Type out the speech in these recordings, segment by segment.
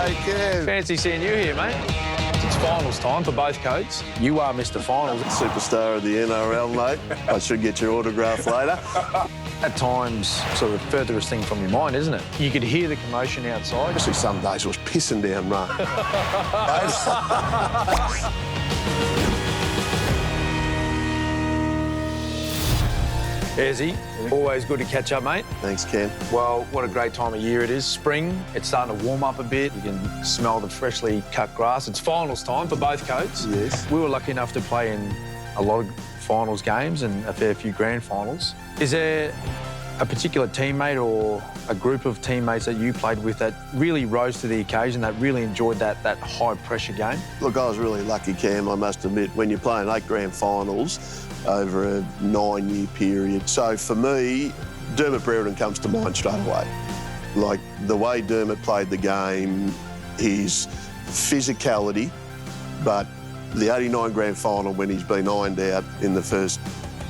G'day, Kev. Fancy seeing you here, mate. It's finals time for both codes. You are Mr. Finals. Superstar of the NRL, mate. I should get your autograph later. At times, sort of the furthest thing from your mind, isn't it? You could hear the commotion outside. Especially some days it was pissing down rain. Ayresy, always good to catch up, mate. Thanks, Ken. Well, what a great time of year it is. Spring, it's starting to warm up a bit. You can smell the freshly cut grass. It's finals time for both codes. Yes. We were lucky enough to play in a lot of finals games and a fair few grand finals. Is there a particular teammate or a group of teammates that you played with that really rose to the occasion, that really enjoyed that high-pressure game? Look, I was really lucky, Cam, I must admit, when you're playing 8 grand finals over a 9-year period. So for me, Dermott Brereton comes to mind straight away. Like, the way Dermott played the game, his physicality, but the 89 grand final when he's been ironed out in the first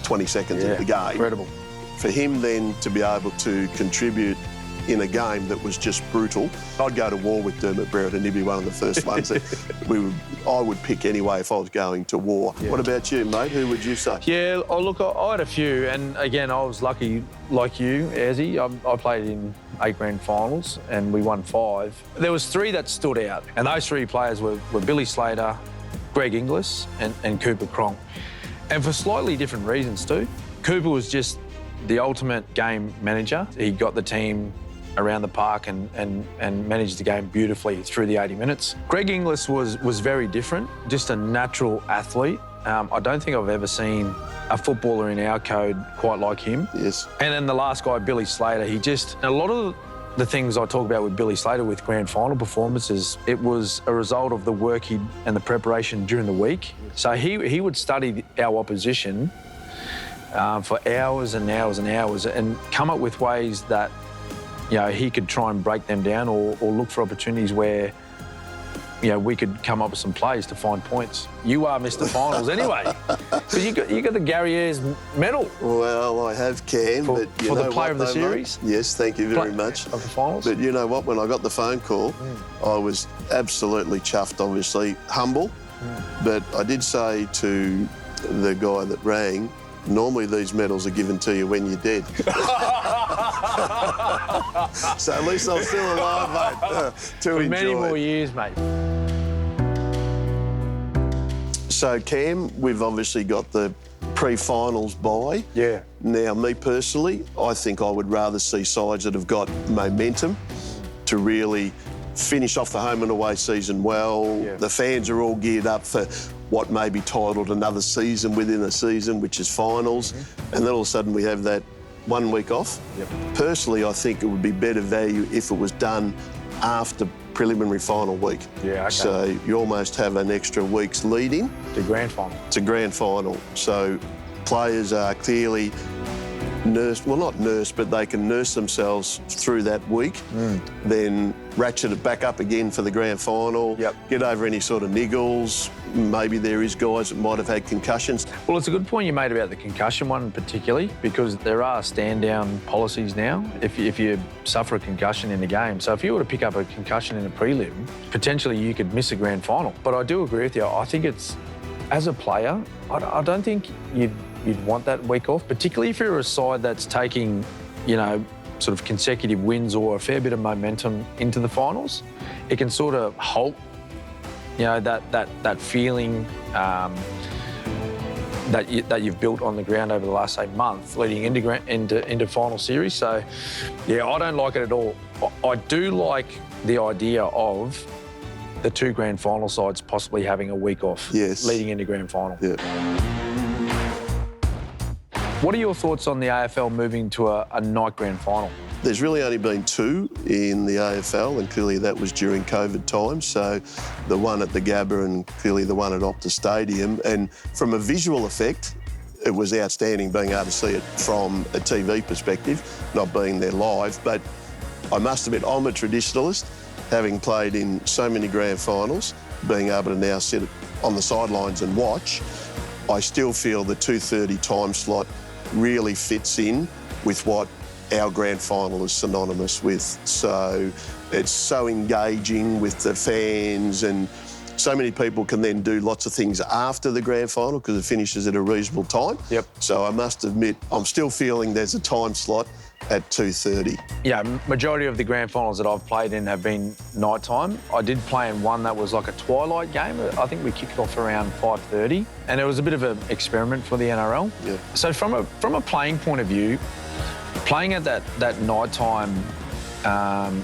20 seconds of the game. Incredible. For him then to be able to contribute in a game that was just brutal, I'd go to war with Dermott Brereton. He'd be one of the first ones that I would pick anyway if I was going to war. Yeah. What about you, mate? Who would you say? Yeah, oh, look, I had a few, and again, I was lucky, like you, Ayresy. I played in 8 grand finals, and we won 5. There was 3 that stood out, and those 3 players were Billy Slater, Greg Inglis, and Cooper Cronk, and for slightly different reasons too. Cooper was just the ultimate game manager. He got the team around the park and managed the game beautifully through the 80 minutes. Greg Inglis was very different, just a natural athlete. I don't think I've ever seen a footballer in our code quite like him. Yes. And then the last guy, Billy Slater, a lot of the things I talk about with Billy Slater with grand final performances, it was a result of the work and the preparation during the week. So he would study our opposition for hours and hours and hours and come up with ways that, you know, he could try and break them down or look for opportunities where, you know, we could come up with some plays to find points. You are Mr. Finals anyway, because you got the Gary Ayres medal. Well, I have, Cam, but you for know the player of the series. Mate? Yes, thank you very much. Of the finals. But you know what? When I got the phone call, I was absolutely chuffed. Obviously humble, but I did say to the guy that rang, normally these medals are given to you when you're dead. So at least I'm still alive, mate, to for enjoy. Many more years, mate. So, Cam, we've obviously got the pre-finals bye. Yeah. Now, me personally, I think I would rather see sides that have got momentum to really finish off the home and away season well. Yeah. The fans are all geared up for what may be titled another season within a season, which is finals. And then all of a sudden we have that 1 week off. Yep. Personally, I think it would be better value if it was done after preliminary final week. Yeah, okay. So you almost have an extra week's lead-in. To grand final. To grand final. So players are clearly not nursed, but they can nurse themselves through that week, then ratchet it back up again for the grand final, get over any sort of niggles. Maybe there is guys that might have had concussions. Well, it's a good point you made about the concussion one particularly, because there are stand-down policies now if you suffer a concussion in the game. So if you were to pick up a concussion in a prelim, potentially you could miss a grand final. But I do agree with you. I think it's, as a player, I don't think you'd want that week off, particularly if you're a side that's taking, you know, sort of consecutive wins or a fair bit of momentum into the finals. It can sort of halt, you know, that feeling that you've built on the ground over the last, say, month leading into final series. So, yeah, I don't like it at all. I do like the idea of the 2 grand final sides possibly having a week off leading into grand final. Yeah. What are your thoughts on the AFL moving to a night grand final? There's really only been 2 in the AFL, and clearly that was during COVID times. So the one at the Gabba and clearly the one at Optus Stadium. And from a visual effect, it was outstanding being able to see it from a TV perspective, not being there live. But I must admit, I'm a traditionalist, having played in so many grand finals, being able to now sit on the sidelines and watch. I still feel the 2:30 time slot really fits in with what our grand final is synonymous with. So It's so engaging with the fans, and so many people can then do lots of things after the grand final because it finishes at a reasonable time. Yep. So I must admit, I'm still feeling there's a time slot at 2:30. Yeah, majority of the grand finals that I've played in have been nighttime. I did play in one that was like a twilight game. I think we kicked off around 5:30, and it was a bit of an experiment for the NRL. Yeah. So from a playing point of view, playing at that nighttime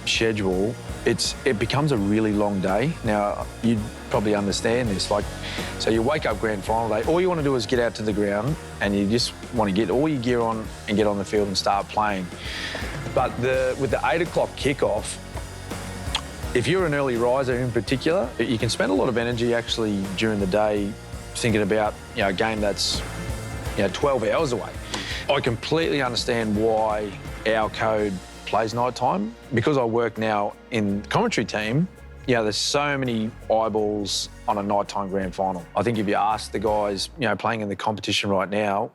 schedule, it becomes a really long day. Now, you'd probably understand this. So you wake up grand final day, all you want to do is get out to the ground and you just want to get all your gear on and get on the field and start playing. But with the 8 o'clock kickoff, if you're an early riser in particular, you can spend a lot of energy actually during the day thinking about a game that's 12 hours away. I completely understand why our code plays nighttime. Because I work now in the commentary team, there's so many eyeballs on a nighttime grand final. I think if you ask the guys, playing in the competition right now,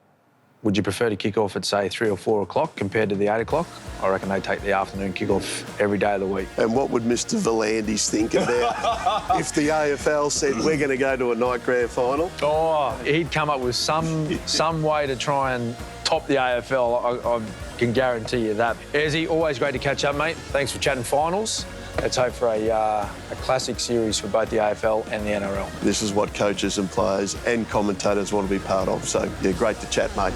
would you prefer to kick off at, say, 3 or 4 o'clock compared to the 8 o'clock? I reckon they take the afternoon kickoff every day of the week. And what would Mr. Volandis think about if the AFL said, we're going to go to a night grand final? Oh, he'd come up with some way to try and top the AFL. I can guarantee you that. Ayresy, always great to catch up, mate. Thanks for chatting finals. Let's hope for a classic series for both the AFL and the NRL. This is what coaches and players and commentators want to be part of. So, great to chat, mate.